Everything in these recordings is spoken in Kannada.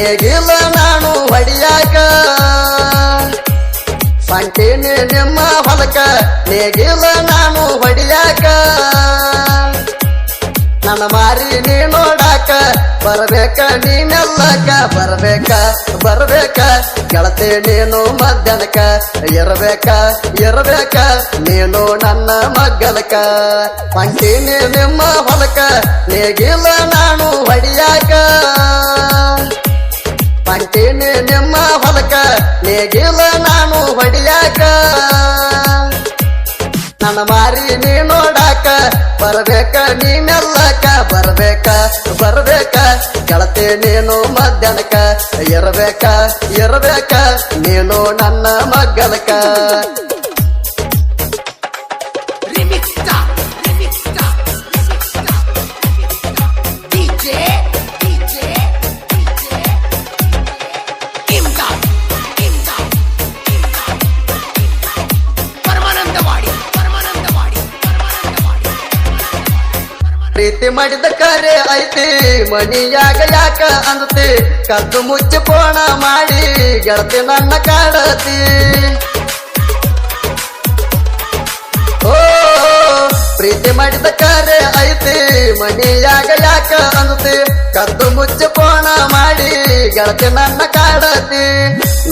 ನೇಗಿಲ ನಾನು ಹೊಡಿಯಾಕ ಹೊಂಟೀನಿ ನಿಮ್ಮ ಹೊಲಕ ನೇಗಿಲ ನಾನು ಹೊಡಿಯಾಕ ನನ್ನ ಮಾರಿ ನೀ ನೋಡಾಕ ಬರ್ಬೇಕ ನೀನೆಲ್ಲಕ ಬರ್ಬೇಕ ಗೆಳತಿ ನೀನು ಮಧ್ಯಾಹ್ನಕ ಇರಬೇಕ ನೀನು ನನ್ನ ಮಗ್ಗಲಕ ಹೊಂಟೀನಿ ನಿಮ್ಮ ಹೊಲಕ ನೇಗಿಲ ನಾನು ಹೊಡಿಯಾಕ ಹೊಂಟೀನಿ ನಿಮ್ಮ ಹೊಲಕ ನೇಗಿಲ ನಾನು ಹೊಡಿಯಾಕ ನನ್ನ ಮಾರಿ ನೀ ನೋಡಾಕ ಬರ್ಬೇಕ ನೀನೆಲ್ಲಕ ಬರ್ಬೇಕ ಗೆಳತಿ ನೀನು ಮಧ್ಯಾಹ್ನಕ ಇರಬೇಕ ನೀನು ನನ್ನ ಮಗ್ಗಲಕ ಪ್ರೀತಿ ಮಾಡಿದ ಕರೆ ಐತಿ ಮನಿಯಾಗ ಯಾಕ ಅಂದತಿ ಕದ್ದು ಮುಚ್ಚಿ ಪೋಣ ಮಾಡಿ ಗೆಳತಿ ನನ್ನ ಕಾಡತಿ ಓ ಪ್ರೀತಿ ಮಾಡಿದ ಕರೆ ಐತಿ ಮನಿಯಾಗ ಯಾಕ ಅಂದತಿ ಕದ್ದು ಮುಚ್ಚಿ ಪೋಣ ಮಾಡಿ ಗೆಳತಿ ನನ್ನ ಕಾಡತಿ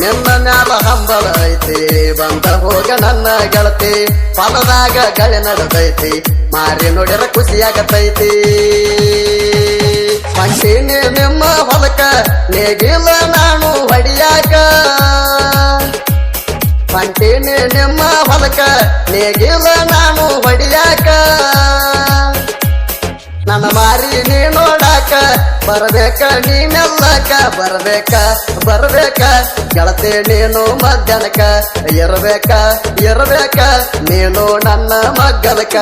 ನಿನ್ನ ಮ್ಯಾಲ ಹಂಬಲ ಐತಿ ಬಂದ ಹೋಗ ನನ್ನ ಗೆಳತಿ ಹೊಲದಾಗ ಗಳಿ ನಡೆದೈತಿ ಮಾರಿ ನೋಡಿರ ಖುಷಿಯಾಗತೈತಿ ಹೊಂಟೀನಿ ನಿಮ್ಮ ಹೊಲಕ ನೇಗಿಲ ನಾನು ಹೊಡಿಯಾಕ ಹೊಂಟೀನಿ ನಿಮ್ಮ ಹೊಲಕ ನೇಗಿಲ ನಾನು ಹೊಡಿಯಾಕ ನನ್ನ ಮಾರಿ ನೀ ನೋಡಾಕ ಬರ್ಬೇಕ ನೀನೆಲ್ಲಕ ಬರ್ಬೇಕ ಗೆಳತಿ ನೀನು ಮಧ್ಯಾಹ್ನಕ ಇರಬೇಕ ನೀನು ನನ್ನ ಮಗ್ಗಲಕ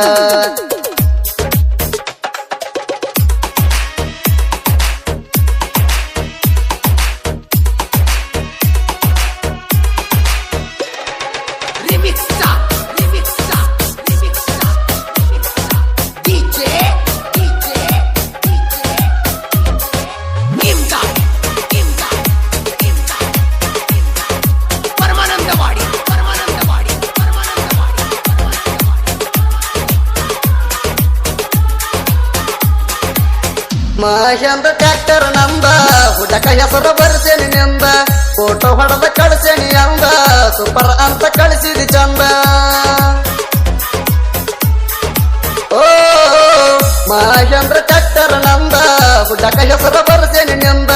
ಮಹೇಂದ್ರ ಟ್ರ್ಯಾಕ್ಟರ್ ನಂದ ಹುಡಕ ಹೆಸರು ಬರ್ಸೇನಿ ನಿಂದ ಫೋಟೋ ಹೊಡೆದ ಕಳಿಸೇನಿ ಅಂದ ಸೂಪರ್ ಅಂತ ಕಳಿಸಿದಿ ಚಂದ ಓ ಮಹೇಂದ್ರ ಟ್ರ್ಯಾಕ್ಟರ್ ನಂದ ಹುಡಕ ಹೆಸರು ಬರ್ಸೇನಿ ನಿಂದ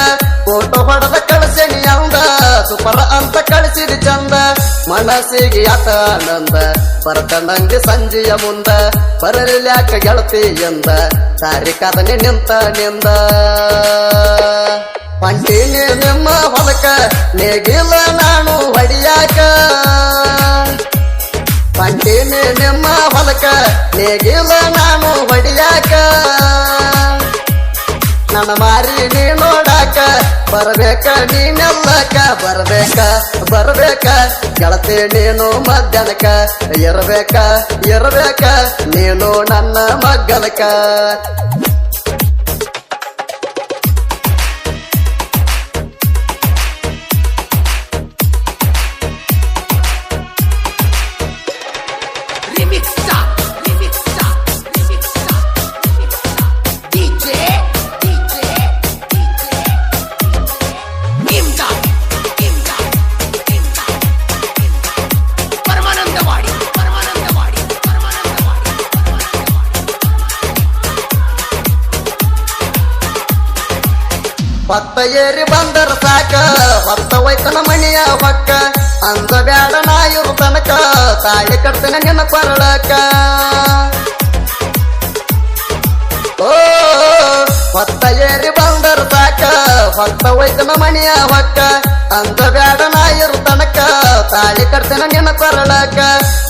ಫೋಟೋ ಹೊಡೆದ ಕಳಿಸೇನಿ ಅಂದ ಸೂಪರ್ ಅಂತ ಕಳಿಸಿದಿ ಚಂದ ಮನಸ್ಸಿಗೆ ಯಾತ ಆನಂದ ಬರತ ನಂಗೆ ಸಂಜೆಯ ಮುಂದ ಬರಲಿಲ್ಯಾಕ ಗೆಳತಿ ಎಂದ ದಾರಿ ಕಾದನೆ ನಿಂದ ಹೊಂಟೀನಿ ನಿಮ್ಮ ಹೊಲಕ ನೇಗಿಲ ನಾನು ಹೊಡಿಯಾಕ ಹೊಂಟೀನಿ ನಿಮ್ಮ ಹೊಲಕ ನೇಗಿಲ ನಾನು ಹೊಡಿಯಾಕ ನನ್ನ ಮಾರಿ ನೀ ನೋಡಾಕ ಬರ್ಬೇಕ ನೀನೆಲ್ಲಕ ಬರ್ಬೇಕ ಗೆಳತಿ ನೀನು ಮಧ್ಯಾಹ್ನಕ ಇರಬೇಕ ನೀನು ನನ್ನ ಮಗ್ಗಲಕ ಹೊತ್ತ ಏರಿ ಬಂದರ ಸಾಕ ಹೊತ್ತ ವೈತನ ಮಣಿಯ ಹೊಕ್ಕ ಅಂದ ಬ್ಯಾಡ ನಾ ಇರು ತನಕ ತಾಳಿ ಕಟ್ತನ ನಿನ್ನ ಕೊರಳಕ ಓ ಹೊತ್ತ ಏರಿ ಬಂದರ ಸಾಕ ಹೊತ್ತ ವೈತನ ಮಣಿಯ ಹೊಕ್ಕ ಅಂದ ಬ್ಯಾಡ ನಾ ಇರು ತನಕ ತಾಳಿ ಕಟ್ತನ ನಿನ್ನ ಕೊರಳಕ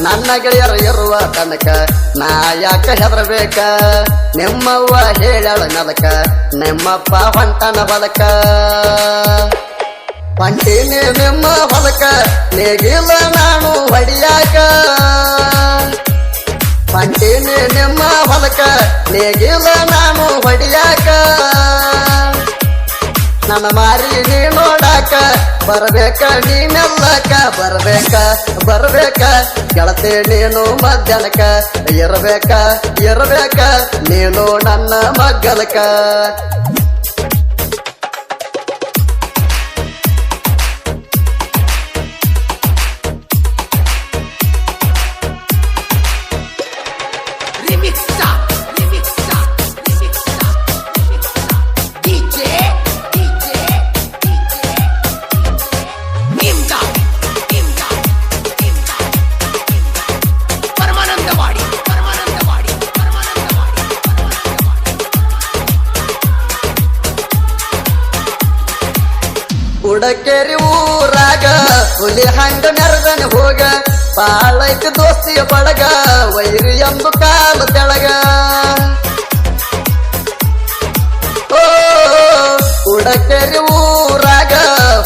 ನನ್ನ ಗೆಳೆಯರ ಇರುವ ತನಕ ನಾ ಯಾಕ ಹೆದರಬೇಕ ನಿಮ್ಮವ್ವ ಹೇಳಳ ನಲಕ ನಿಮ್ಮಪ್ಪ ಹೊಂಟನ ಹೊಲಕ ಹೊಂಟೀನಿ ನಿಮ್ಮ ಹೊಲಕ ನೇಗಿಲ ನಾನು ಹೊಡಿಯಾಕ ಹೊಂಟೀನಿ ನಿಮ್ಮ ಹೊಲಕ ನೇಗಿಲ ನಾನು ಹೊಡಿಯಾಕ ನನ್ನ ಮಾರಿ ನೀ ನೋಡಾಕ ಬರ್ಬೇಕ ನೀ ಮೆಲ್ಲಕ ಬರ್ಬೇಕ ಗೆಳತಿ ನೀನು ಮಧ್ಯಾಹ್ನಕ ಇರಬೇಕ ನೀನು ನನ್ನ ಮಗ್ಗಲಕ ಉಡಕೇರಿ ಊರಾಗ ಹುಲಿ ಹಂಗ ಮೆರದನೆ ಹೋಗ ಬಾಳೈತಿ ದೋಸ್ತಿಯ ಬಳಗ ವೈರಿ ಎಂದು ಕಾಲ ತೆಳಗ ಓ ಉಡಕೇರಿ ಊರಾಗ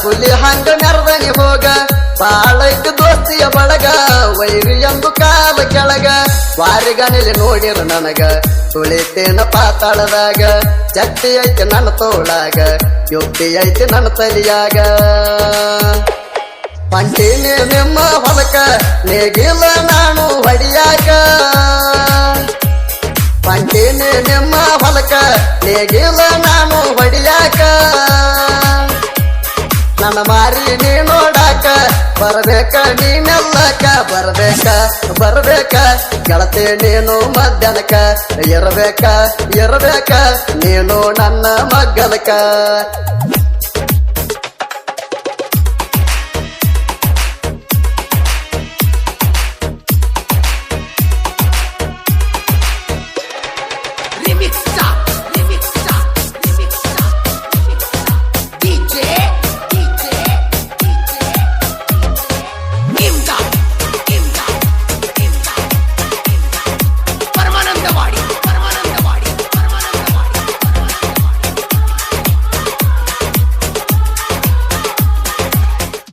ಹುಲಿ ಹಂಗ ಮೆರದನೆ ಹೋಗ ಬಾಳೈತಿ ದೋಸ್ತಿಯ ಬಳಗ ವೈರಿ ಎಂದು ಕಾಲ ಕೆಳಗ ವಾರಿಗನಿಲಿ ನೋಡಿರ ನನಗ ತುಳಿತೇನ ಪಾತಾಳದಾಗ ಚಟ್ಟಿ ಐತಿ ನನ್ನ ತೋಳಾಗ ಯುಕ್ತಿ ಐತಿ ನನ್ನ ತಲಿಯಾಗ ಪಂಟಿನಿ ನಿಮ್ಮ ಹೊಲಕ ನೇಗಿಲ್ಲ ನಾನು ಹೊಡಿಯಾಕ ಪಂಟಿನಿ ನಿಮ್ಮ ಹೊಲಕ ನೇಗಿಲ್ಲ ನಾನು ಹೊಡಿಯಾಕ ನನ್ನ ಮಾರಿ ನೀ ನೋಡಾಕ ಬರ್ಬೇಕ ನೀ ಮೆಲ್ಲಕ ಬರ್ಬೇಕ ಗೆಳತಿ ನೀನು ಮಧ್ಯಾಹ್ನಕ ಇರಬೇಕ ನೀನು ನನ್ನ ಮಗ್ಗಲಕ